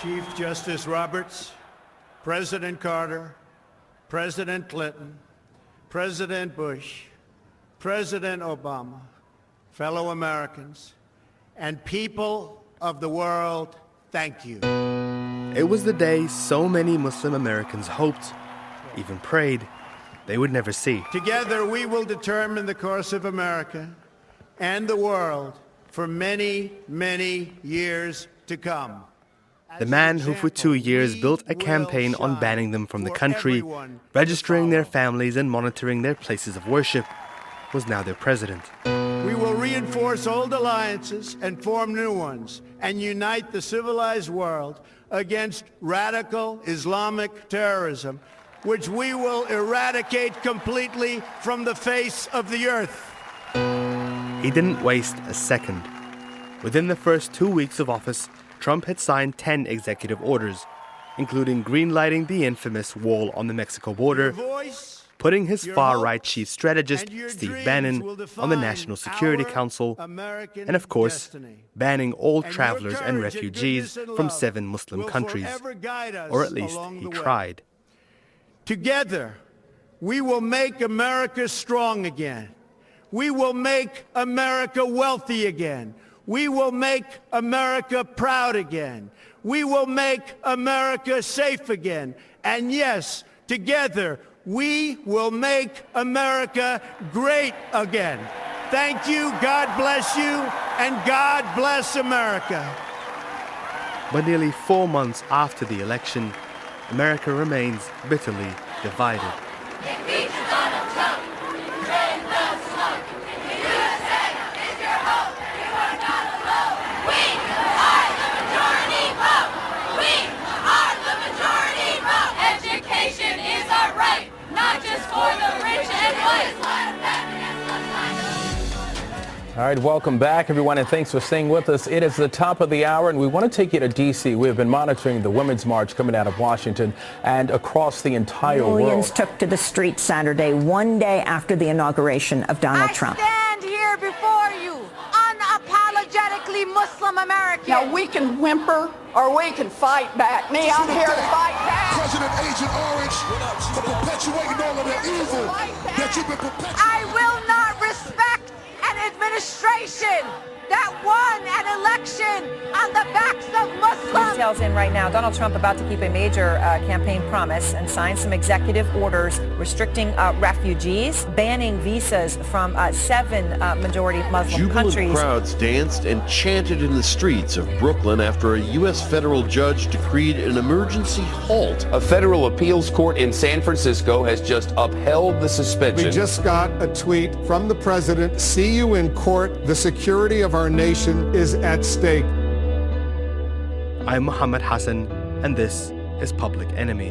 Chief Justice Roberts, President Carter, President Clinton, President Bush, President Obama, fellow Americans, and people of the world, thank you. It was the day so many Muslim Americans hoped, even prayed, they would never see. Together we will determine the course of America and the world for many, many years to come. The man who for 2 years built a campaign on banning them from the country, registering their families and monitoring their places of worship, was now their president. We will reinforce old alliances and form new ones and unite the civilized world against radical Islamic terrorism, which we will eradicate completely from the face of the earth. He didn't waste a second. Within the first 2 weeks of office, Trump had signed 10 executive orders, including greenlighting the infamous wall on the Mexico border, putting his far-right chief strategist, Steve Bannon, on the National Security Council, and of course, banning all travelers and refugees from 7 Muslim countries, or at least he tried. Together, we will make America strong again. We will make America wealthy again. We will make America proud again. We will make America safe again. And yes, together, we will make America great again. Thank you, God bless you, and God bless America. But nearly 4 months after the election, America remains bitterly divided. All right, welcome back, everyone, and thanks for staying with us. It is the top of the hour, and we want to take you to D.C. We have been monitoring the Women's March coming out of Washington and across the entire world. Millions took to the streets Saturday, one day after the inauguration of Donald Trump. I stand here before you, unapologetically Muslim American. Now, we can whimper or we can fight back. Me, I'm here to fight back. President Agent Orange for perpetuating all of the evil that you've been perpetuating. I will not respect an administration that won an election on the backs of Muslims. Details in right now. Donald Trump about to keep a major campaign promise and sign some executive orders restricting refugees, banning visas from 7 majority Muslim countries. Jubilant crowds danced and chanted in the streets of Brooklyn after a U.S. federal judge decreed an emergency halt. A federal appeals court in San Francisco has just upheld the suspension. We just got a tweet from the president. See you in court. The security of our nation is at stake. I'm Muhammad Hassan, and this is Public Enemy.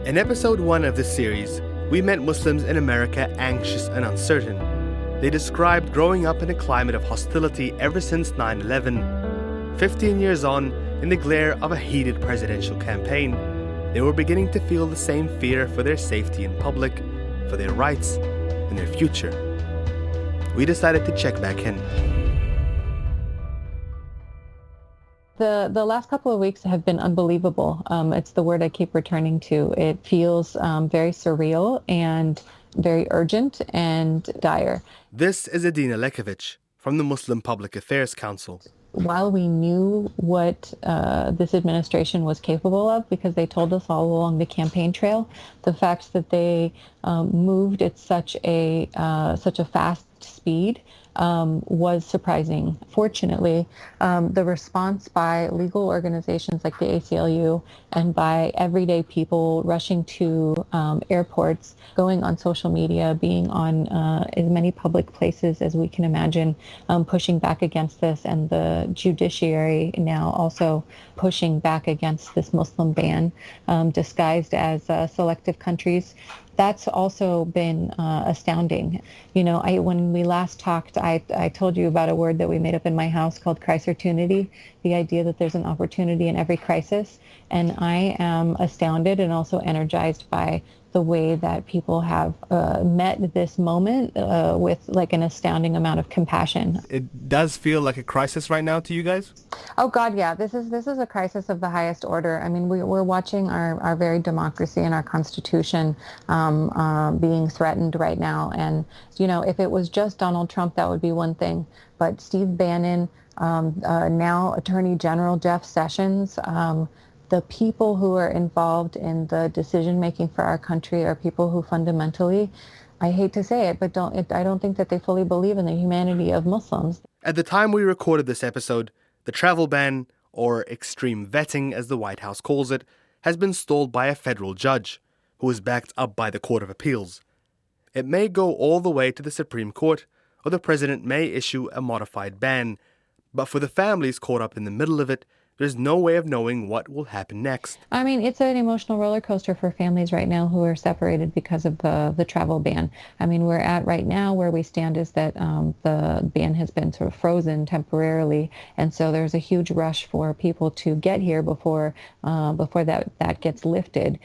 In episode 1 of this series, we met Muslims in America anxious and uncertain. They described growing up in a climate of hostility ever since 9/11. 15 years on, in the glare of a heated presidential campaign, they were beginning to feel the same fear for their safety in public, for their rights, and their future. We decided to check back in. The last couple of weeks have been unbelievable. It's the word I keep returning to. It feels very surreal and very urgent and dire. This is Adina Lekovich from the Muslim Public Affairs Council. While we knew what this administration was capable of, because they told us all along the campaign trail, the fact that they moved at such a fast speed was surprising. Fortunately, the response by legal organizations like the ACLU and by everyday people rushing to airports, going on social media, being on as many public places as we can imagine, pushing back against this, and the judiciary now also pushing back against this Muslim ban disguised as selective countries. That's also been astounding. You know, when we last talked, I told you about a word that we made up in my house called crisertunity, the idea that there's an opportunity in every crisis. And I am astounded and also energized by the way that people have met this moment with like an astounding amount of compassion. It does feel like a crisis right now to you guys? Oh God, yeah. This is a crisis of the highest order. I mean, we're watching our very democracy and our Constitution being threatened right now. And you know, if it was just Donald Trump, that would be one thing. But Steve Bannon, now Attorney General Jeff Sessions, the people who are involved in the decision making for our country are people who fundamentally, I hate to say it, but I don't think that they fully believe in the humanity of Muslims. At the time we recorded this episode, the travel ban, or extreme vetting as the White House calls it, has been stalled by a federal judge, who is backed up by the Court of Appeals. It may go all the way to the Supreme Court, or the president may issue a modified ban, but for the families caught up in the middle of it, there's no way of knowing what will happen next. I mean, it's an emotional roller coaster for families right now who are separated because of the travel ban. I mean, we're at right now where we stand is that the ban has been sort of frozen temporarily, and so there's a huge rush for people to get here before that gets lifted,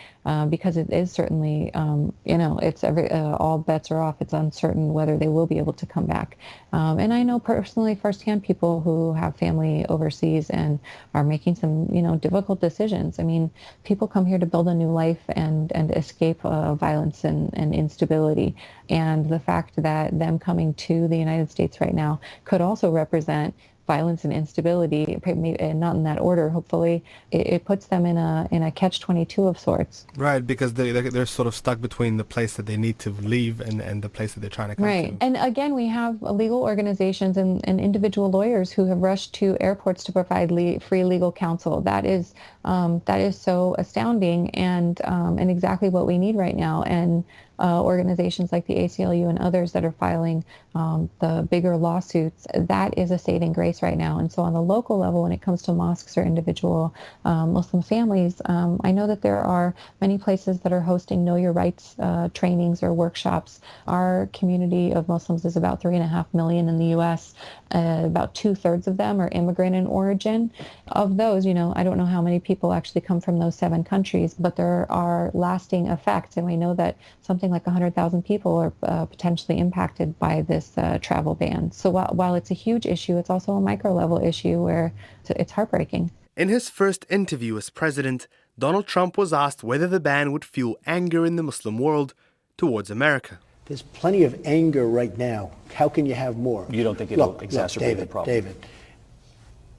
because it is certainly, it's all bets are off. It's uncertain whether they will be able to come back. And I know personally firsthand people who have family overseas and are making some, difficult decisions. I mean, people come here to build a new life and escape violence and instability. And the fact that them coming to the United States right now could also represent violence and instability, and not in that order, hopefully, it puts them in a catch-22 of sorts. Right, because they're sort of stuck between the place that they need to leave and the place that they're trying to come to. Right, and again, we have legal organizations and individual lawyers who have rushed to airports to provide free legal counsel. That is so astounding and exactly what we need right now. And organizations like the ACLU and others that are filing the bigger lawsuits, that is a saving grace right now. And so on the local level, when it comes to mosques or individual Muslim families, I know that there are many places that are hosting Know Your Rights trainings or workshops. Our community of Muslims is about 3.5 million in the U.S. About 2/3 of them are immigrant in origin. Of those, I don't know how many people actually come from those 7 countries, but there are lasting effects. And we know that something like 100,000 people are potentially impacted by this travel ban. So while it's a huge issue, it's also a micro-level issue where it's heartbreaking. In his first interview as president, Donald Trump was asked whether the ban would fuel anger in the Muslim world towards America. There's plenty of anger right now. How can you have more? You don't think it'll exacerbate the problem? David,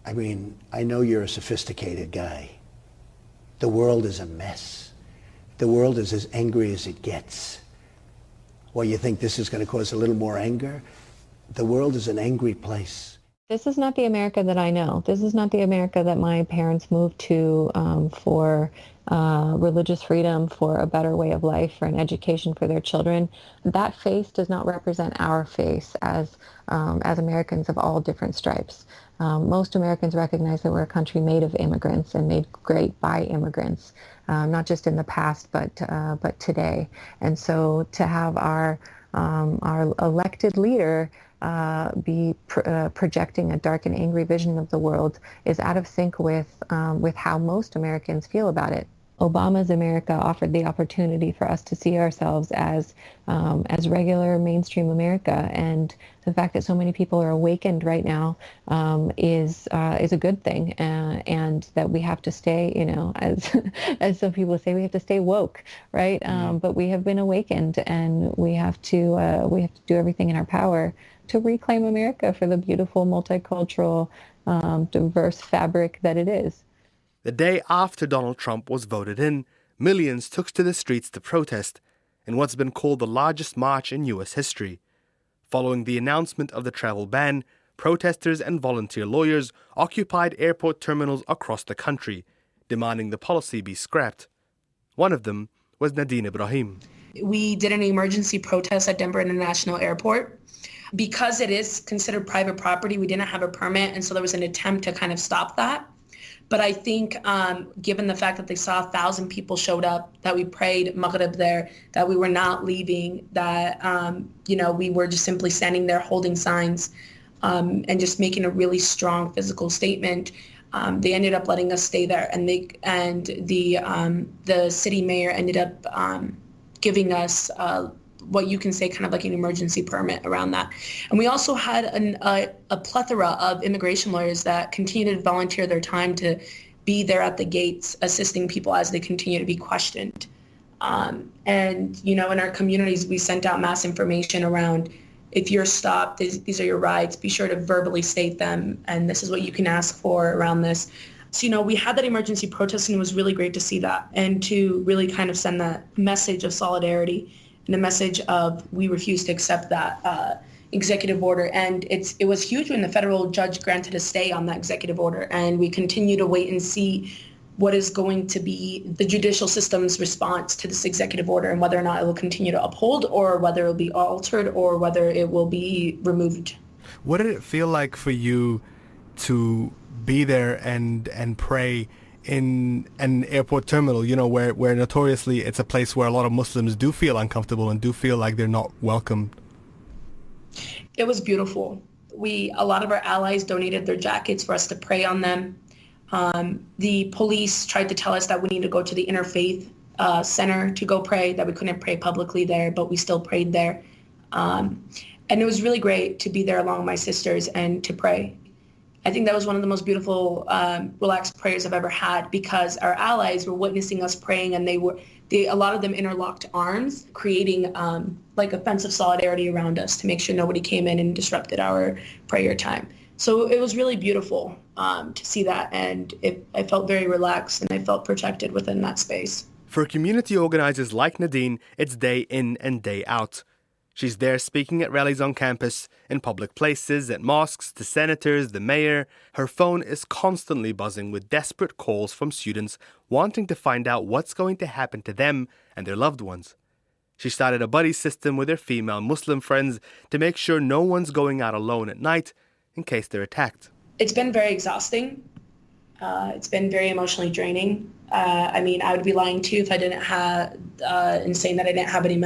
I mean, I know you're a sophisticated guy. The world is a mess. The world is as angry as it gets. Well, you think this is going to cause a little more anger? The world is an angry place. This is not the America that I know. This is not the America that my parents moved to for religious freedom, for a better way of life, for an education for their children. That face does not represent our face as Americans of all different stripes. Most Americans recognize that we're a country made of immigrants and made great by immigrants, not just in the past, but today. And so to have our elected leader be projecting a dark and angry vision of the world is out of sync with how most Americans feel about it. Obama's America offered the opportunity for us to see ourselves as regular mainstream America, and the fact that so many people are awakened right now is a good thing, and that we have to stay, as some people say, we have to stay woke, right? But we have been awakened, and we have to do everything in our power to reclaim America for the beautiful, multicultural, diverse fabric that it is. The day after Donald Trump was voted in, millions took to the streets to protest in what's been called the largest march in U.S. history. Following the announcement of the travel ban, protesters and volunteer lawyers occupied airport terminals across the country, demanding the policy be scrapped. One of them was Nadine Ibrahim. We did an emergency protest at Denver International Airport. Because it is considered private property, we didn't have a permit, and so there was an attempt to kind of stop that. But I think given the fact that they saw 1,000 people showed up, that we prayed Maghrib there, that we were not leaving, that, we were just simply standing there holding signs and just making a really strong physical statement, they ended up letting us stay there. And the city mayor ended up giving us what you can say kind of like an emergency permit around that. And we also had a plethora of immigration lawyers that continue to volunteer their time to be there at the gates, assisting people as they continue to be questioned. And, you know, in our communities, we sent out mass information around, if you're stopped, these are your rights, be sure to verbally state them, and this is what you can ask for around this. So, you know, we had that emergency protest, and it was really great to see that and to really kind of send that message of solidarity and a message of we refuse to accept that executive order. And it was huge when the federal judge granted a stay on that executive order, and we continue to wait and see what is going to be the judicial system's response to this executive order and whether or not it will continue to uphold or whether it will be altered or whether it will be removed. What did it feel like for you to be there and pray in an airport terminal, you know, where notoriously it's a place where a lot of Muslims do feel uncomfortable and do feel like they're not welcome? It was beautiful. A lot of our allies donated their jackets for us to pray on them. The police tried to tell us that we need to go to the Interfaith Center to go pray, that we couldn't pray publicly there, but we still prayed there. And it was really great to be there along with my sisters and to pray. I think that was one of the most beautiful, relaxed prayers I've ever had, because our allies were witnessing us praying, and a lot of them interlocked arms, creating like a fence of solidarity around us to make sure nobody came in and disrupted our prayer time. So it was really beautiful to see that, and I felt very relaxed and I felt protected within that space. For community organizers like Nadine, it's day in and day out. She's there speaking at rallies on campus, in public places, at mosques, to senators, the mayor. Her phone is constantly buzzing with desperate calls from students wanting to find out what's going to happen to them and their loved ones. She started a buddy system with her female Muslim friends to make sure no one's going out alone at night in case they're attacked. It's been very exhausting. It's been very emotionally draining. I mean, I would be lying too if I didn't have, and saying that I didn't have any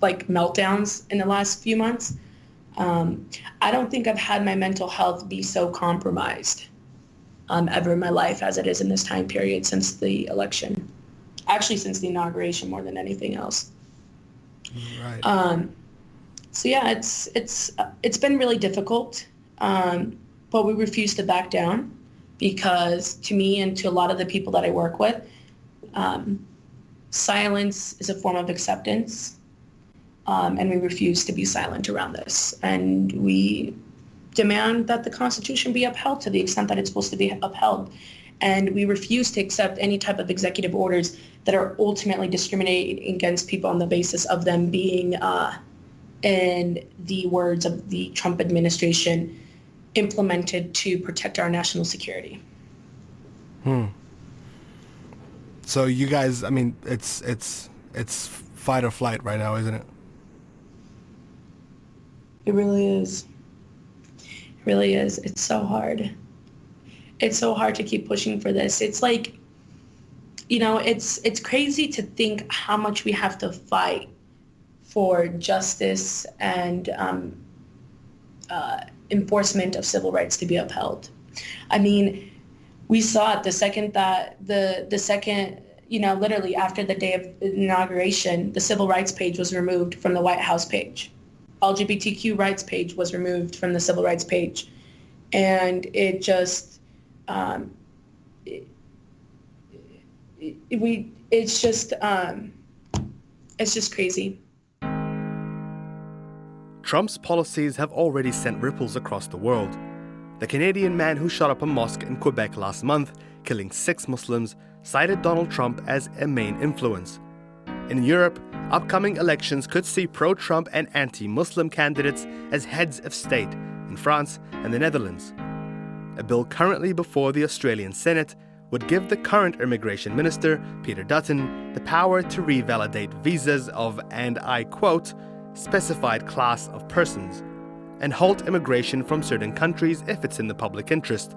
meltdowns in the last few months. I don't think I've had my mental health be so compromised ever in my life as it is in this time period since the election. Actually, since the inauguration more than anything else. Right. So yeah, it's been really difficult. But we refuse to back down, because to me and to a lot of the people that I work with, silence is a form of acceptance, and we refuse to be silent around this. And we demand that the Constitution be upheld to the extent that it's supposed to be upheld. And we refuse to accept any type of executive orders that are ultimately discriminating against people on the basis of them being, in the words of the Trump administration, implemented to protect our national security. So you guys, I mean, it's fight or flight right now, isn't it? It really is. It really is. It's so hard. It's so hard to keep pushing for this. It's like, you know, it's crazy to think how much we have to fight for justice and enforcement of civil rights to be upheld. I mean, we saw it the second that the second, you know, literally after the day of inauguration, the civil rights page was removed from the White House page. LGBTQ rights page was removed from the civil rights page. And it just, it's just crazy. Trump's policies have already sent ripples across the world. The Canadian man who shot up a mosque in Quebec last month, killing 6 Muslims, cited Donald Trump as a main influence. In Europe, upcoming elections could see pro-Trump and anti-Muslim candidates as heads of state in France and the Netherlands. A bill currently before the Australian Senate would give the current immigration minister, Peter Dutton, the power to revalidate visas of, and I quote, specified class of persons, and halt immigration from certain countries if it's in the public interest.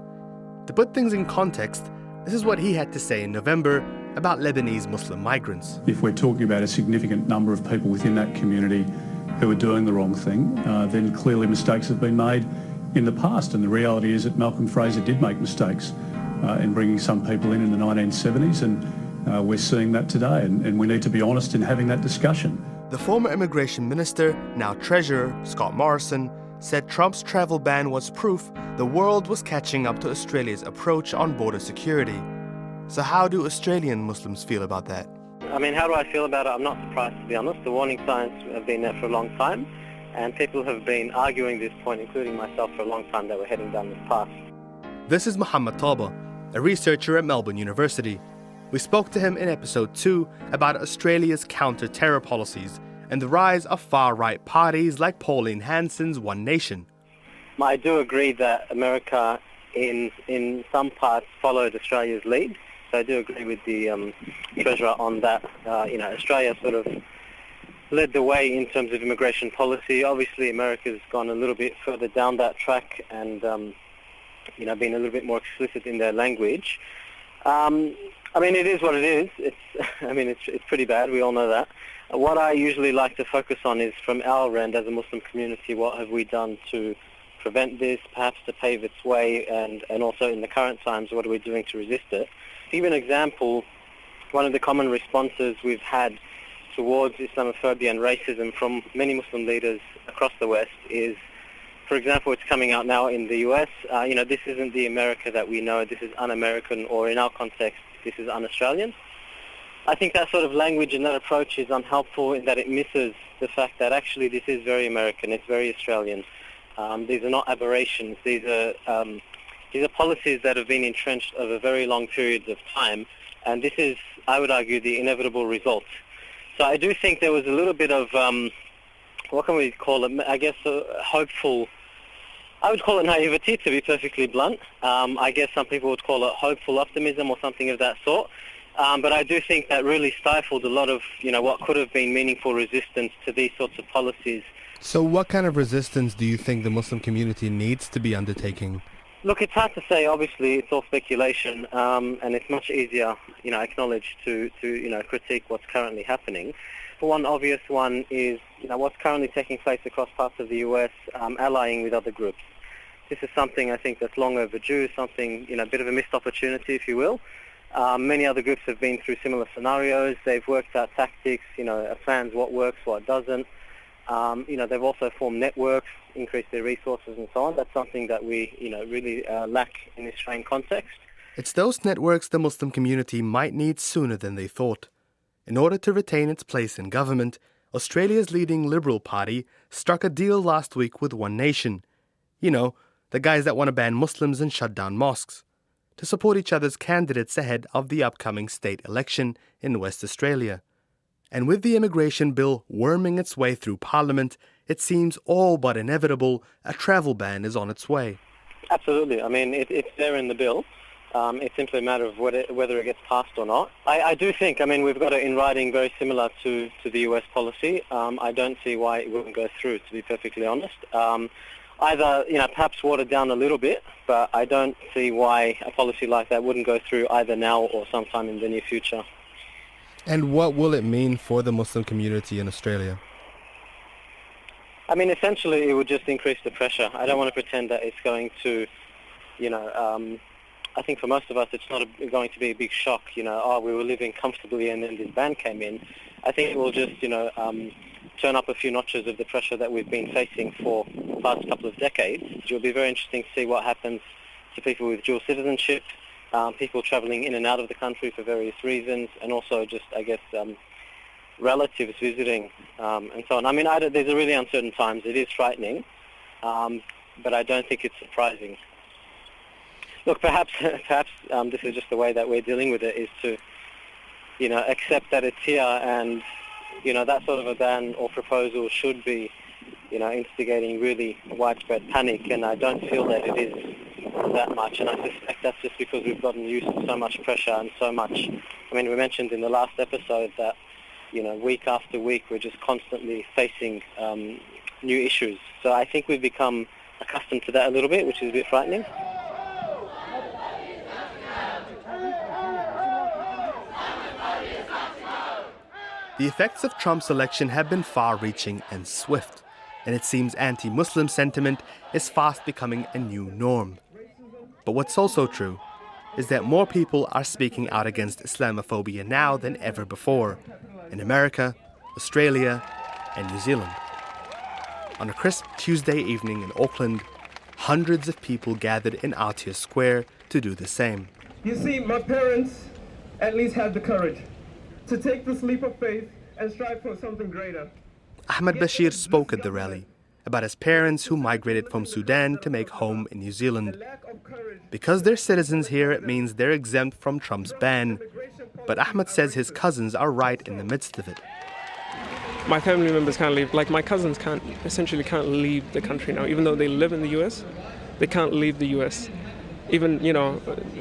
To put things in context, this is what he had to say in November about Lebanese Muslim migrants. If we're talking about a significant number of people within that community who are doing the wrong thing, then clearly mistakes have been made in the past. And the reality is that Malcolm Fraser did make mistakes in bringing some people in the 1970s, and We're seeing that today, and we need to be honest in having that discussion. The former immigration minister, now treasurer, Scott Morrison, said Trump's travel ban was proof the world was catching up to Australia's approach on border security. So how do Australian Muslims feel about that? I mean, how do I feel about it? I'm not surprised, to be honest. The warning signs have been there for a long time, and people have been arguing this point, including myself, for a long time that we're heading down this path. This is Muhammad Taba, a researcher at Melbourne University. We spoke to him in episode 2 about Australia's counter-terror policies and the rise of far-right parties like Pauline Hanson's One Nation. I do agree that America, in some parts, followed Australia's lead. So I do agree with the Treasurer on that. Australia sort of led the way in terms of immigration policy. Obviously, America's gone a little bit further down that track and, been a little bit more explicit in their language. It is what it is. It's pretty bad. We all know that. What I usually like to focus on is, from our end as a Muslim community, what have we done to prevent this, perhaps to pave its way, and also in the current times, what are we doing to resist it? To give an example, one of the common responses we've had towards Islamophobia and racism from many Muslim leaders across the West is, for example, it's coming out now in the US, this isn't the America that we know, this is un-American, or in our context, this is un-Australian. I think that sort of language and that approach is unhelpful in that it misses the fact that actually this is very American, it's very Australian. These are not aberrations, these are policies that have been entrenched over very long periods of time, and this is, I would argue, the inevitable result. So I do think there was a little bit of, what can we call it, I guess hopeful, I would call it naivety, to be perfectly blunt. I guess some people would call it hopeful optimism or something of that sort. But I do think that really stifled a lot of, what could have been meaningful resistance to these sorts of policies. So what kind of resistance do you think the Muslim community needs to be undertaking? Look, it's hard to say. Obviously, it's all speculation, and it's much easier, acknowledge to critique what's currently happening. One obvious one is, what's currently taking place across parts of the US, allying with other groups. This is something I think that's long overdue, something, a bit of a missed opportunity, if you will. Many other groups have been through similar scenarios. They've worked out tactics, plans, what works, what doesn't. They've also formed networks, increased their resources and so on. That's something that we, really lack in this Australian context. It's those networks the Muslim community might need sooner than they thought. In order to retain its place in government, Australia's leading Liberal Party struck a deal last week with One Nation. The guys that want to ban Muslims and shut down mosques, to support each other's candidates ahead of the upcoming state election in West Australia. And with the immigration bill worming its way through Parliament, it seems all but inevitable a travel ban is on its way. Absolutely. It's there in the bill. It's simply a matter of whether it gets passed or not. I do think, we've got it in writing very similar to the US policy. I don't see why it wouldn't go through, to be perfectly honest. Either, perhaps watered down a little bit, but I don't see why a policy like that wouldn't go through either now or sometime in the near future. And what will it mean for the Muslim community in Australia? Essentially it would just increase the pressure. I don't want to pretend that it's going to, I think for most of us it's not going to be a big shock, we were living comfortably and then this ban came in. I think it will just, turn up a few notches of the pressure that we've been facing for the past couple of decades. It will be very interesting to see what happens to people with dual citizenship, people travelling in and out of the country for various reasons, and also just, I guess, relatives visiting and so on. These are really uncertain times. It is frightening, but I don't think it's surprising. Look, perhaps this is just the way that we're dealing with it, is to, accept that it's here, and that sort of a ban or proposal should be, instigating really widespread panic, and I don't feel that it is that much, and I suspect that's just because we've gotten used to so much pressure and so much. We mentioned in the last episode that, week after week we're just constantly facing new issues. So I think we've become accustomed to that a little bit, which is a bit frightening. The effects of Trump's election have been far-reaching and swift, and it seems anti-Muslim sentiment is fast becoming a new norm. But what's also true is that more people are speaking out against Islamophobia now than ever before, in America, Australia, and New Zealand. On a crisp Tuesday evening in Auckland, hundreds of people gathered in Aotea Square to do the same. You see, my parents at least had the courage to take this leap of faith and strive for something greater. Ahmed Bashir spoke at the rally about his parents who migrated from Sudan to make home in New Zealand. Because they're citizens here, it means they're exempt from Trump's ban. But Ahmed says his cousins are right in the midst of it. My family members can't leave. Like, my cousins essentially can't leave the country now. Even though they live in the U.S., they can't leave the U.S. Even,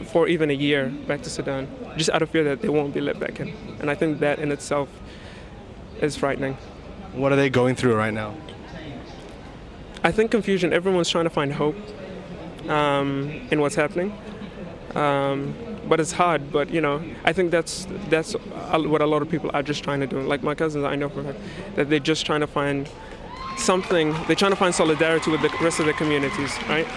for even a year back to Sudan, just out of fear that they won't be let back in. And I think that in itself is frightening. What are they going through right now? I think confusion. Everyone's trying to find hope in what's happening. But it's hard. But, I think that's what a lot of people are just trying to do. Like my cousins, I know for a fact that they're just trying to find something. They're trying to find solidarity with the rest of their communities, right?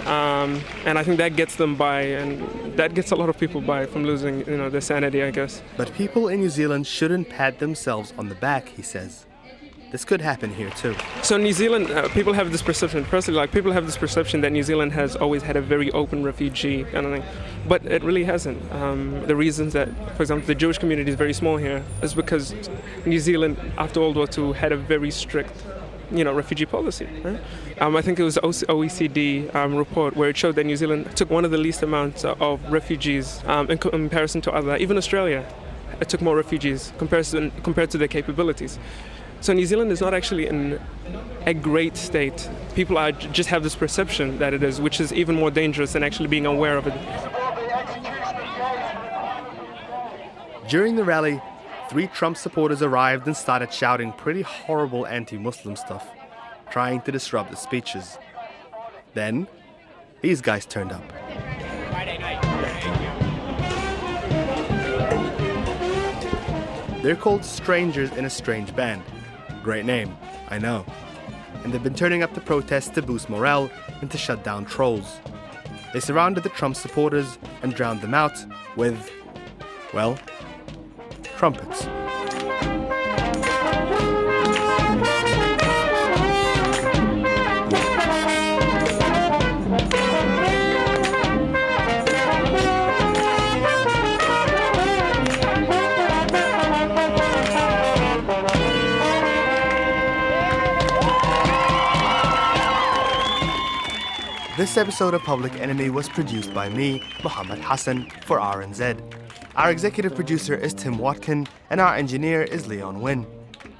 And I think that gets them by, and that gets a lot of people by from losing, their sanity, I guess. But people in New Zealand shouldn't pat themselves on the back, he says. This could happen here too. So New Zealand, people have this perception, personally, people have this perception that New Zealand has always had a very open refugee kind of thing, but it really hasn't. The reasons that, for example, the Jewish community is very small here is because New Zealand, after World War II, had a very strict, refugee policy. Right? I think it was OECD report where it showed that New Zealand took one of the least amounts of refugees in comparison to other, even Australia, it took more refugees compared to their capabilities. So New Zealand is not actually in a great state. People just have this perception that it is, which is even more dangerous than actually being aware of it. During the rally, 3 Trump supporters arrived and started shouting pretty horrible anti-Muslim stuff, trying to disrupt the speeches. Then, these guys turned up. They're called Strangers in a Strange Band. Great name, I know. And they've been turning up the protests to boost morale and to shut down trolls. They surrounded the Trump supporters and drowned them out with, well, trumpets. This episode of Public Enemy was produced by me, Muhammad Hassan, for RNZ. Our executive producer is Tim Watkin, and our engineer is Leon Wynn.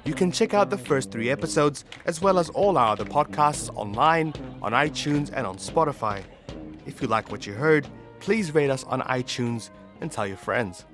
You can check out the first 3 episodes, as well as all our other podcasts online, on iTunes, and on Spotify. If you like what you heard, please rate us on iTunes and tell your friends.